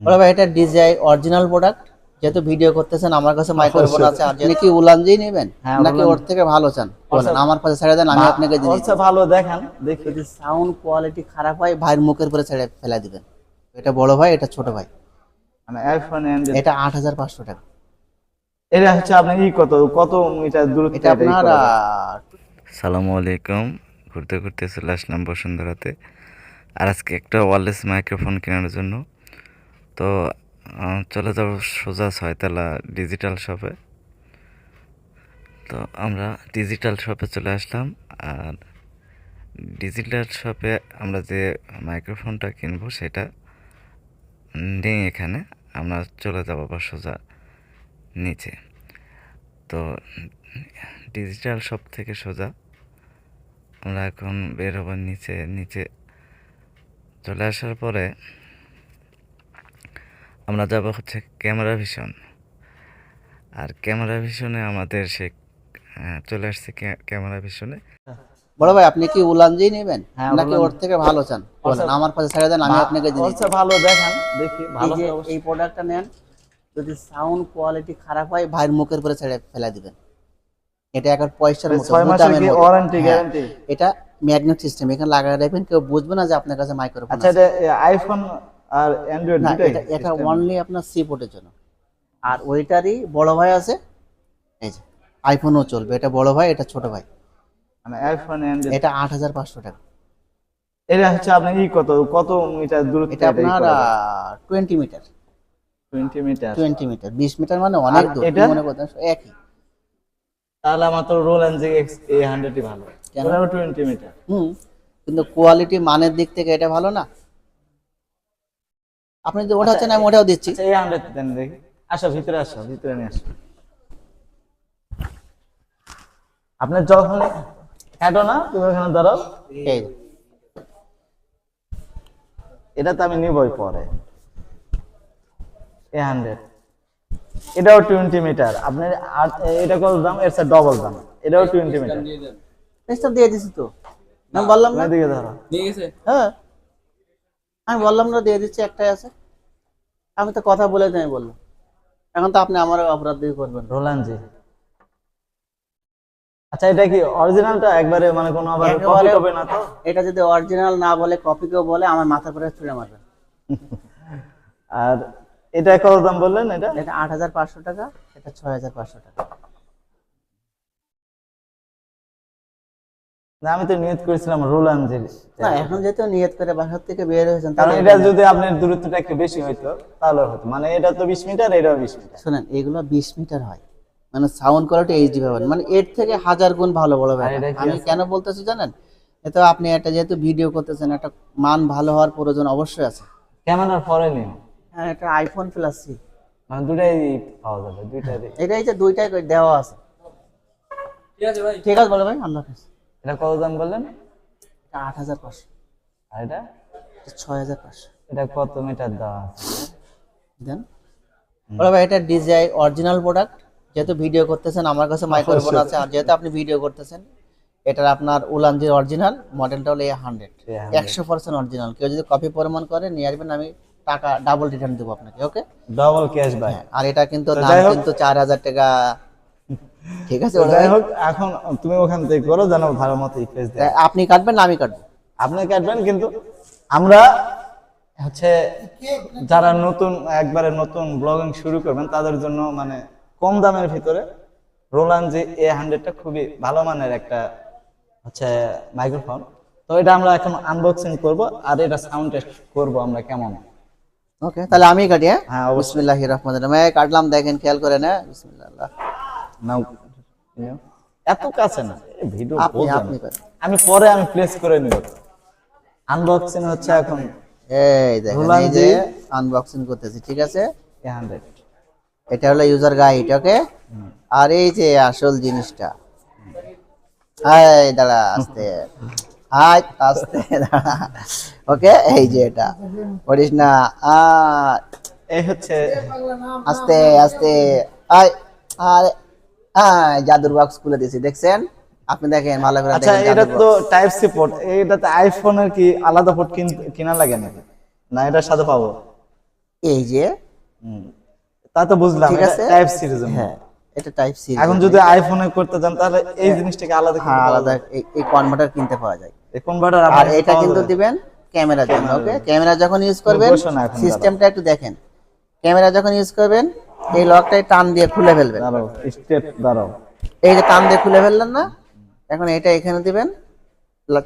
বড় ভাই এটা ডিজাই অরিজিনাল প্রোডাক্ট, যেহেতু ভিডিও করতেছেন আমার কাছে মাইক্রোফোন আছে, আর আপনি কি উলানজি নেবেন নাকি ওর থেকে ভালো চান বলেন, আমার কাছে ছেড়ে দেন, আমি আপনাকে দিয়ে দিচ্ছি। ভালো দেখান দেখি। যদি সাউন্ড কোয়ালিটি খারাপ হয় ভাইয়ের মুখের উপরে ছেড়ে ফেলে দিবেন। এটা বড় ভাই, এটা ছোট ভাই। মানে আইফোন এন্ড এটা ৮৫০০ টাকা। এটা হচ্ছে আপনার কত কত মিটার দূরত্বে এটা আপনার সালামু আলাইকুম। ঘুরতে ঘুরতে চলে আসলাম বসুন্ধরাতে, আর আজকে একটা ওয়্যারলেস মাইক্রোফোন কেনার জন্য। তো চলে যাব সোজা ৬তলা ডিজিটাল শপে। তো আমরা ডিজিটাল শপে চলে আসলাম, আর ডিজিটাল শপে আমরা যে মাইক্রোফোনটা কিনবো সেটা নেই এখানে, আমরা চলে যাব বা সোজা নিচে। তো ডিজিটাল শপ থেকে সোজা আমরা এখন বের হব নিচে। নিচে চলে আসার পরে আমরা যাব হচ্ছে ক্যামেরা ভিশন, আর ক্যামেরা ভিশনে আমাদের সে চলে আসছে ক্যামেরা ভিশনে। বড় ভাই আপনি কি উলানজি নেবেন নাকি ওর থেকে ভালো চান বলেন, আমার কাছে ছেড়ে দেন, আমি আপনাকে দিয়ে দিচ্ছি। ভালো দেখান দেখি। এই যে এই প্রোডাক্টটা নেন, যদি সাউন্ড কোয়ালিটি খারাপ হয় ভাইয়ের মুখের উপরে ছেড়ে ফেলে দিবেন। এটা একটা পয়সার মতো, 6 মাসের কি ওয়ারেন্টি গ্যারান্টি? এটা ম্যাগনেট সিস্টেম, এখানে লাগায় রাখবেন, কেউ বুঝবে না যে আপনার কাছে মাইক্রোফোন আচ্ছা, আছে। এটা আইফোন আর অ্যান্ড্রয়েড না, দুটোই? এটা অনলি আপনার সি পোর্টের জন্য। আর ওইটারই বড় ভাই আছে, এই যে আইফোনও চলবে। এটা বড় ভাই, এটা ছোট ভাই। মানে আইফোন এন্ড এটা ৮৫০০ টাকা। এটা হচ্ছে আপনার কত কত মিটার দূরত্বে? এটা আপনার 20 মিটার। 20 মিটার? 20 মিটার 20 মিটার মানে অনেক দূর, এটা মনে করতেন একই। তাহলে আমার তো রোল্যান্ড এক্স A100 ই ভালো, কেন? ওটাও 20 মিটার। কিন্তু কোয়ালিটি মানের দিক থেকে এটা ভালো না। আপনি যদি ওটা চান আমি ওটাও দিচ্ছি। আচ্ছা, A100 দেন দেখি। আসো ভিতরে, আসো ভিতরে নিয়ে আসো। আপনার যখন হেঁটো না, তুমি ওখানে দাঁড়াও। এই এটা তো আমি নিবই পরে। A100 এটাও 20 মিটার। আপনার এটা কত দাম? এর স্যার ডবল দাম। এটাও 20 মিটার। টেস্টটা দিয়ে দিছি তো, আমি বললাম না এদিকে ধরো। দিয়ে গেছে। হ্যাঁ আমি বললাম না দিয়ে দিচ্ছি, একটাই আছে। আমি তো কথা বলে আমি বললাম, এখন তো আপনি আমার অপরাধ দিয়ে করবেন। রোল্যান্ড জি। আচ্ছা, এটা কি অরিজিনালটা একবারে, মানে কোনো আবার কপি হবে না তো? এটা যদি অরিজিনাল না বলে কপি কেউ বলে আমার মাথার উপরে ছুঁড়ে মারবেন। আর এটা কত দাম বললেন? এটা এটা ৮৫০০ টাকা, এটা ৬৫০০ টাকা। না, আমি তো নিয়ত করেছিলাম রোল্যান্ড জি। না, এখন যেহেতু নিয়ত করে বাসার থেকে বের হয়েছেন, কারণ এটা যদি আপনার দূরত্বটা একটু বেশি হইতো তাহলে হতো। মানে এটা তো 20 মিটার, এটাও 20 মিটার। শুনেন এগুলো 20 মিটার হয়, মানে সাউন্ড কোয়ালিটি এইচডি পাবেন, মানে এর থেকে 1000 গুণ ভালো বড় ব্যাপার। আমি কেন বলতেছি জানেন, এতো আপনি একটা যেহেতু ভিডিও করতেছেন, একটা মান ভালো হওয়ার প্রয়োজন অবশ্যই আছে। ক্যামেরার পরে নিও। হ্যাঁ, এটা আইফোন প্লাস সি, মানে দুটাই পাওয়া যাবে, দুইটাই। এটাই যে দুইটাই করে দেওয়া আছে। ঠিক আছে ভাই, ঠিক আছে বলো ভাই, আল্লাহ হাফেজ। এটা কত দাম বললেন? এটা ৮৫০০। আর এটা ৬৫০০। এটা কত মিটার দেওয়া আছে দেন বলো ভাই, এটা ডিজাই অরিজিনাল প্রোডাক্ট, যেহেতু ভিডিও করতেছেন আমার কাছে মাইক্রোফোন আছে, আর যেহেতু আপনি ভিডিও করতেছেন, এটার আপনার উলানজির অরিজিনাল মডেলটা হলো A100, 100% অরিজিনাল। কেউ যদি কপি প্রমাণ করে নিয়ে আসবেন, আমি টাকা ডাবল রিটার্ন দেবো আপনাকে। ওকে, ডাবল ক্যাশ বাই। আর এটা কিন্তু দাম কিন্তু ৪০০০ টাকা। ঠিক আছে, যাই হোক, এখন তুমি ওখান থেকে করো, যেন ভালো মতো ইফেস দেয়। আপনি কাটবেন না আমি কাটবো? আপনি কাটবেন, কিন্তু আমরা হচ্ছে যারা নতুন, একবারে নতুন ব্লগিং শুরু করবেন তাদের জন্য মানে কম দামের ভিতরে রোল্যান্ড জি A100টা খুবই ভালো মানের একটা হচ্ছে মাইক্রোফোন। তো এটা আমরা এখন আনবক্সিং করব, আর এটা সাউন্ড টেস্ট করব আমরা কেমন। ওকে, তাহলে আমি কাটি। হ্যাঁ, বিসমিল্লাহির রহমানির রহিম। আমি কাটলাম, দেখেন খেয়াল করে না। বিসমিল্লাহ। নাও, এত কাছে না ভিডিও, আপনি করেন। আমি পরে আমি প্লেস করে নিব। আনবক্সিং হচ্ছে এখন। এই দেখেন, এই যে আনবক্সিং করতেছি। ঠিক আছে, A100 এটা হলো ইউজার গাইড। ওকে, আর এই যে আসল জিনিসটা, এই দাঁড়া আস্তে, হাই আস্তে দাঁড়া। ওকে, এই যে এটা করিস না, এই হচ্ছে আস্তে আস্তে। আই আরে জাদুর বক্স খুলে দিয়েছি, দেখছেন আপনি? দেখেন ভালো করে আচ্ছা, দেখেন। এটা তো টাইপ সি পোর্ট। এটাতে আইফোনের কি আলাদা পোর্ট কিনা লাগে নাকি, না এটার সাথে পাবো? এই যে হুম, তা তো বুঝলাম, ঠিক এটা আছে টাইপ সিরিজ। হ্যাঁ, এটা টাইপ সি। এখন যদি আইফোনে করতে যান তাহলে এই জিনিসটাকে আলাদা হ্যাঁ, কিনতে পাওয়া আলাদা যায়। এই কনভার্টার কিনতে পাওয়া যায়। এই কনভার্টার আর আপনার কাছে এটা পাওয়া কিন্তু যাবে? দিবেন ক্যামেরার জন্য। ক্যামেরার ওকে, জন্য। ক্যামেরা যখন ইউজ তুমি করবেন, বসো না এখন, দাঁড়াও সিস্টেমটা একটু দেখেন। ক্যামেরা যখন ইউজ করবেন, এই লকটাই টান দিয়ে খুলে ফেলবেন। দাঁড়াও, স্টেপ দাঁড়াও। এই যে টান দিয়ে খুলে ফেললেন না, এখন এটা এখানে দিবেন,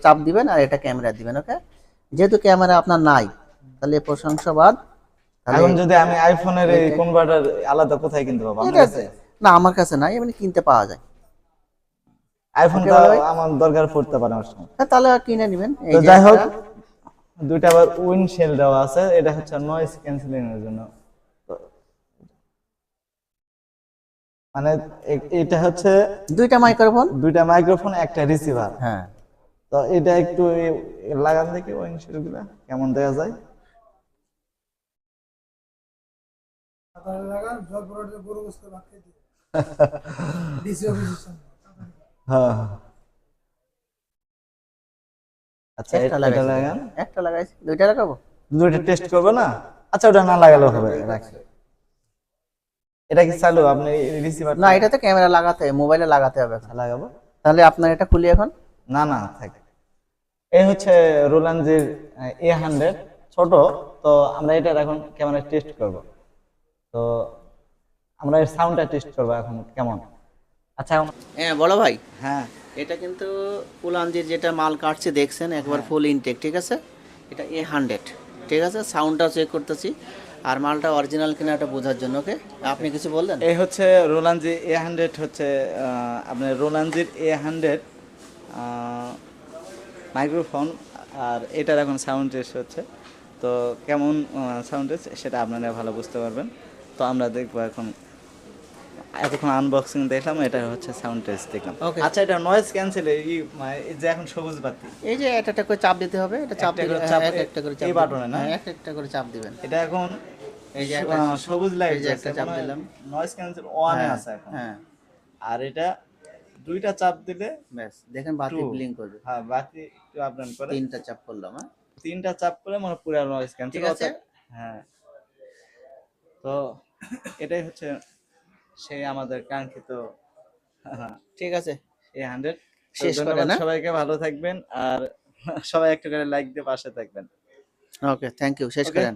চাপ দিবেন আর এটা ক্যামেরা দিবেন। ওকে, যেহেতু ক্যামেরা আপনার নাই, তাহলে প্রশংসা বাদ। তাহলে এখন যদি আমি আইফোনের এই কনভার্টার আলাদা কোথায় কিনতে পাবো? আপনার এটা কাছে? না, আমার কাছে নাই, এমনি কিনতে পাওয়া যায়। আইফোনটা বড় ভাই? আমার দরকার পড়তে পারে আমার সময়। হ্যাঁ, তাহলে কিনে নেবেন। এই তো যে যাই হোক, একটা, দুইটা আবার উইন্ডশেল দেওয়া আছে, এটা হচ্ছে নয়েজ ক্যান্সেলিং এর জন্য। তো মানে এটা হচ্ছে দুইটা মাইক্রোফোন। দুইটা মাইক্রোফোন, একটা রিসিভার। হ্যাঁ, তো এটা একটু লাগান দেখি উইন্ডশেল গুলা কেমন দেখা যায়। হ্যাঁ হ্যাঁ। আচ্ছা, একটা এটা লাগাইছি, লাগান। একটা লাগাইছি, দুইটা লাগাবো। দুইটা টেস্ট করবো না? আচ্ছা, ওটা না লাগালেও হবে, রাখি। এটা কি চালু? আপনি রিসিভার না, এটা তো ক্যামেরা লাগাতে হবে, মোবাইলে লাগাতে হবে এখন। লাগাবো? তাহলে আপনার এটা খুলি এখন। না না, থাক। এই হচ্ছে রোলানজির A100 ছোট। তো আমরা এটা এখন ক্যামেরা টেস্ট করব। তো আমরা এর সাউন্ডটা টেস্ট করব এখন কেমন। আচ্ছা এখন, হ্যাঁ বলো ভাই, হ্যাঁ এটা কিন্তু উলানজির যেটা মাল কাটছে দেখছেন, একবার ফুল ইনটেক, ঠিক আছে। এটা A100, ঠিক আছে। সাউন্ডটা চেক করতেছি, আর মালটা অরিজিনাল কিনা এটা বোঝার জন্য। ওকে, আপনি কিছু বললেন? এই হচ্ছে রোলানজি A100, হচ্ছে আপনার রোলানজির A100 মাইক্রোফোন। আর এটার এখন সাউন্ড টেস্ট হচ্ছে। তো কেমন সাউন্ড টেস্ট সেটা আপনারা ভালো বুঝতে পারবেন। তো আমরা দেখবো এখন। এতক্ষণ আনবক্সিং দেখলাম, এটা হচ্ছে সাউন্ড টেস্ট দেখলাম। Okay. আচ্ছা, এটা নয়েজ ক্যান্সেল এই যে এখন সবুজ বাতি, এই যে একটা করে চাপ দিতে হবে, এটা চাপ একটা দিলে করে চাপ, একটা করে চাপ এই দিবেন। বাটনে না? হ্যাঁ, একটা করে চাপ দিবেন। এটা এখন এই যে একটা সবুজ লাইট এই যে একটা চাপ দিলাম। নয়েজ ক্যান্সেল ওয়ানে হ্যাঁ, আছে এখন। হ্যাঁ, আর এটা দুইটা চাপ দিলে ব্যাস দেখেন বাতি 2, ব্লিঙ্ক করবে। হ্যাঁ বাতি একটু আপ ডাউন করে। তিনটা চাপ করলাম। হ্যাঁ, তিনটা চাপ করে মানে পুরো নয়েজ ক্যান্সেল। ঠিক আছে। হ্যাঁ, তো এটাই হচ্ছে সেই আমাদের কাঙ্ক্ষিত ঠিক আছে, A100। শেষ করে ধন্যবাদ না। সবাইকে, ভালো থাকবেন। আর সবাই একটা করে লাইক দিয়ে পাশে থাকবেন। ওকে, থ্যাংক ইউ, শেষ Okay. করেন।